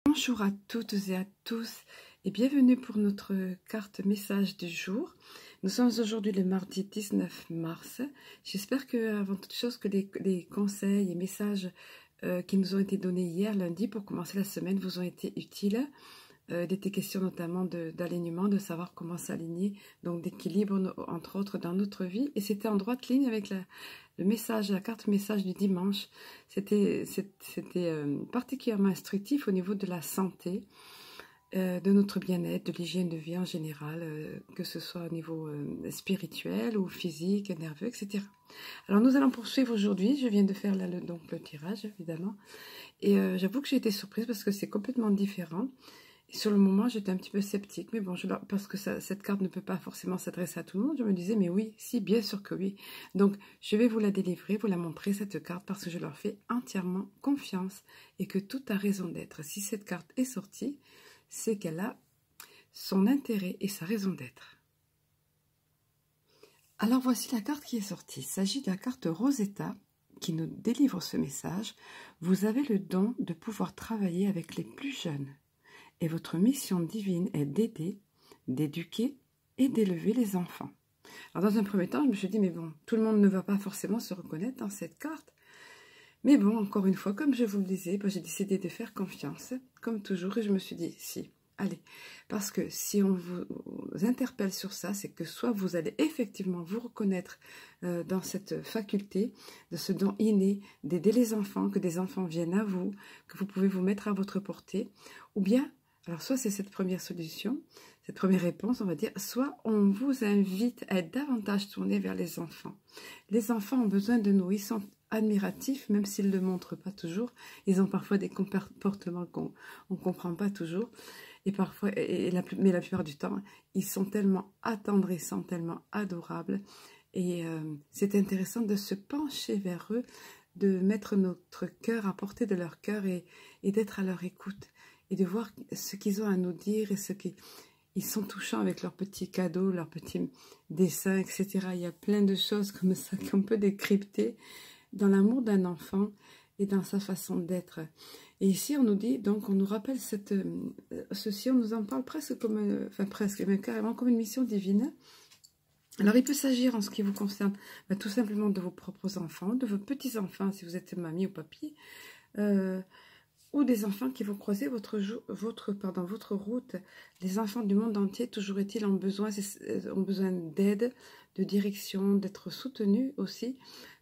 Bonjour à toutes et à tous et bienvenue pour notre carte message du jour. Nous sommes aujourd'hui le mardi 19 mars. J'espère que, avant toute chose, que les conseils et messages qui nous ont été donnés hier lundi pour commencer la semaine vous ont été utiles. Il était question notamment d'alignement, de savoir comment s'aligner, donc d'équilibre entre autres dans notre vie. Et c'était en droite ligne avec le message, la carte message du dimanche. C'était particulièrement instructif au niveau de la santé, de notre bien-être, de l'hygiène de vie en général, que ce soit au niveau spirituel ou physique, nerveux, etc. Alors nous allons poursuivre aujourd'hui. Je viens de faire donc le tirage évidemment. Et j'avoue que j'ai été surprise parce que c'est complètement différent. Et sur le moment, j'étais un petit peu sceptique, mais bon, parce que cette carte ne peut pas forcément s'adresser à tout le monde, je me disais, mais oui, si, bien sûr que oui. Donc, je vais vous la délivrer, vous la montrer, cette carte, parce que je leur fais entièrement confiance et que tout a raison d'être. Si cette carte est sortie, c'est qu'elle a son intérêt et sa raison d'être. Alors, voici la carte qui est sortie. Il s'agit de la carte Rosetta, qui nous délivre ce message. Vous avez le don de pouvoir travailler avec les plus jeunes. Et votre mission divine est d'aider, d'éduquer et d'élever les enfants. Alors dans un premier temps, je me suis dit, mais bon, tout le monde ne va pas forcément se reconnaître dans cette carte. Mais bon, encore une fois, comme je vous le disais, j'ai décidé de faire confiance, comme toujours, et je me suis dit, si, allez. Parce que si on vous interpelle sur ça, c'est que soit vous allez effectivement vous reconnaître dans cette faculté, de ce don inné, d'aider les enfants, que des enfants viennent à vous, que vous pouvez vous mettre à votre portée, ou bien, alors soit c'est cette première solution, cette première réponse, on va dire, soit on vous invite à être davantage tourné vers les enfants. Les enfants ont besoin de nous, ils sont admiratifs, même s'ils ne le montrent pas toujours. Ils ont parfois des comportements qu'on ne comprend pas toujours. Et parfois, mais la plupart du temps, ils sont tellement attendrissants, tellement adorables. Et c'est intéressant de se pencher vers eux, de mettre notre cœur à portée de leur cœur et d'être à leur écoute. Et de voir ce qu'ils ont à nous dire et ils sont touchants avec leurs petits cadeaux, leurs petits dessins, etc. Il y a plein de choses comme ça qu'on peut décrypter dans l'amour d'un enfant et dans sa façon d'être. Et ici, on nous dit, donc, on nous rappelle ceci, on nous en parle presque comme, enfin presque, mais carrément comme une mission divine. Alors, il peut s'agir, en ce qui vous concerne, tout simplement de vos propres enfants, de vos petits-enfants, si vous êtes mamie ou papy, ou des enfants qui vont croiser votre route. Les enfants du monde entier, toujours est-il, ont besoin d'aide, de direction, d'être soutenus aussi,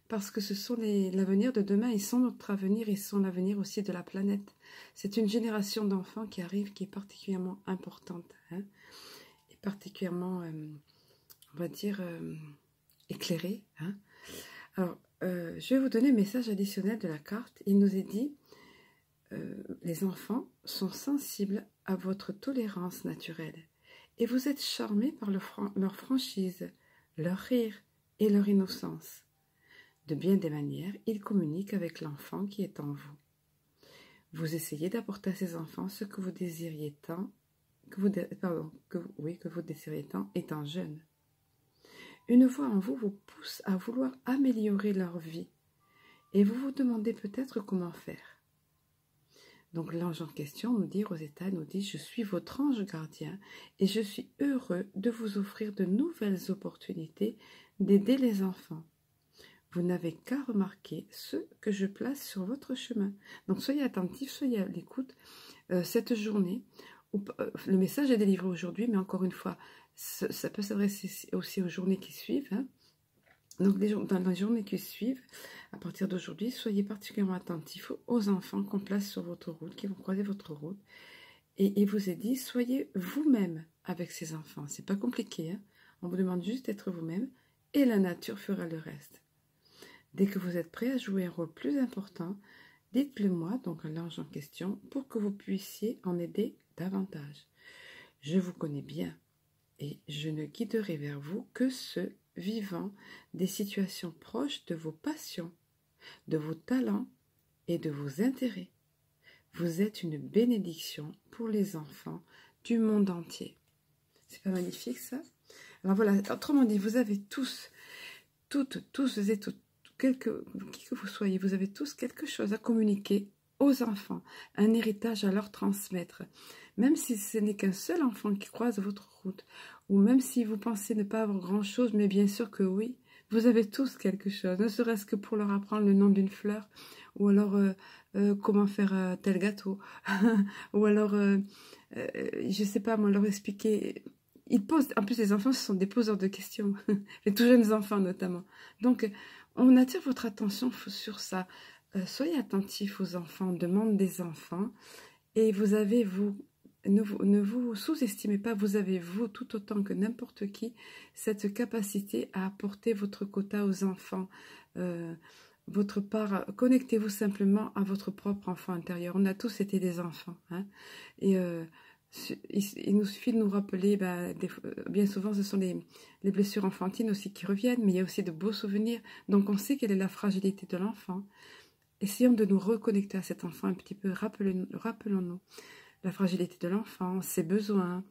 parce que ce sont l'avenir de demain, ils sont notre avenir, ils sont l'avenir aussi de la planète. C'est une génération d'enfants qui arrive, qui est particulièrement importante, hein, et particulièrement, on va dire, éclairée. Hein. Alors, je vais vous donner un message additionnel de la carte. Il nous est dit, les enfants sont sensibles à votre tolérance naturelle et vous êtes charmés par leur franchise, leur rire et leur innocence. De bien des manières, ils communiquent avec l'enfant qui est en vous. Vous essayez d'apporter à ces enfants ce que vous désiriez tant, que vous désiriez tant étant jeune. Une voix en vous vous pousse à vouloir améliorer leur vie et vous vous demandez peut-être comment faire. Donc l'ange en question nous dit, Rosetta nous dit, je suis votre ange gardien et je suis heureux de vous offrir de nouvelles opportunités d'aider les enfants. Vous n'avez qu'à remarquer ce que je place sur votre chemin. Donc soyez attentifs, soyez à l'écoute. Cette journée, le message est délivré aujourd'hui, mais encore une fois, ça peut s'adresser aussi aux journées qui suivent. Hein. Donc dans les journées qui suivent, à partir d'aujourd'hui, soyez particulièrement attentifs aux enfants qu'on place sur votre route, qui vont croiser votre route. Et il vous est dit, soyez vous-même avec ces enfants. C'est pas compliqué, hein. On vous demande juste d'être vous-même et la nature fera le reste. Dès que vous êtes prêt à jouer un rôle plus important, dites-le moi, donc à l'ange en question, pour que vous puissiez en aider davantage. Je vous connais bien et je ne guiderai vers vous que ceux vivant des situations proches de vos passions, de vos talents et de vos intérêts. Vous êtes une bénédiction pour les enfants du monde entier. C'est pas magnifique ça? Alors voilà, autrement dit, vous avez tous et toutes, qui que vous soyez, vous avez tous quelque chose à communiquer aux enfants, un héritage à leur transmettre. Même si ce n'est qu'un seul enfant qui croise votre route, ou même si vous pensez ne pas avoir grand-chose, mais bien sûr que oui, vous avez tous quelque chose, ne serait-ce que pour leur apprendre le nom d'une fleur, ou alors comment faire tel gâteau, ou alors, je sais pas, moi, leur expliquer. Ils posent, en plus les enfants, ce sont des poseurs de questions, les tout jeunes enfants notamment. Donc, on attire votre attention sur ça. Soyez attentifs aux enfants, demande des enfants, et vous avez, ne vous sous-estimez pas, vous avez, vous, tout autant que n'importe qui, cette capacité à apporter votre quota aux enfants, votre part. Connectez-vous simplement à votre propre enfant intérieur. On a tous été des enfants, hein, et il nous suffit de nous rappeler, bien souvent ce sont les blessures enfantines aussi qui reviennent, mais il y a aussi de beaux souvenirs, donc on sait quelle est la fragilité de l'enfant. Essayons de nous reconnecter à cet enfant un petit peu, rappelons-nous la fragilité de l'enfant, ses besoins,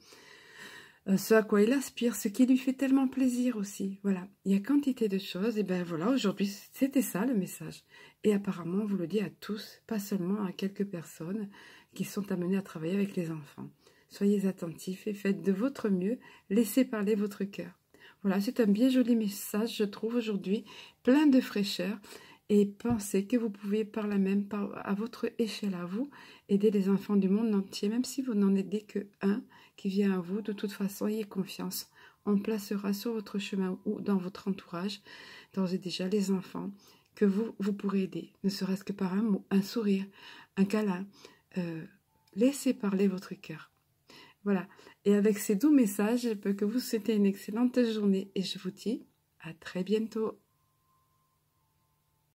ce à quoi il aspire, ce qui lui fait tellement plaisir aussi. Voilà, il y a quantité de choses, et ben voilà, aujourd'hui, c'était ça le message. Et apparemment, on vous le dit à tous, pas seulement à quelques personnes qui sont amenées à travailler avec les enfants. Soyez attentifs et faites de votre mieux, laissez parler votre cœur. Voilà, c'est un bien joli message, je trouve, aujourd'hui, plein de fraîcheur. Et pensez que vous pouvez par là même, à votre échelle à vous, aider les enfants du monde entier, même si vous n'en aidez que un qui vient à vous. De toute façon, ayez confiance. On placera sur votre chemin ou dans votre entourage, d'ores et déjà, les enfants que vous pourrez aider, ne serait-ce que par un mot, un sourire, un câlin. Laissez parler votre cœur. Voilà. Et avec ces doux messages, je peux que vous souhaiter une excellente journée et je vous dis à très bientôt.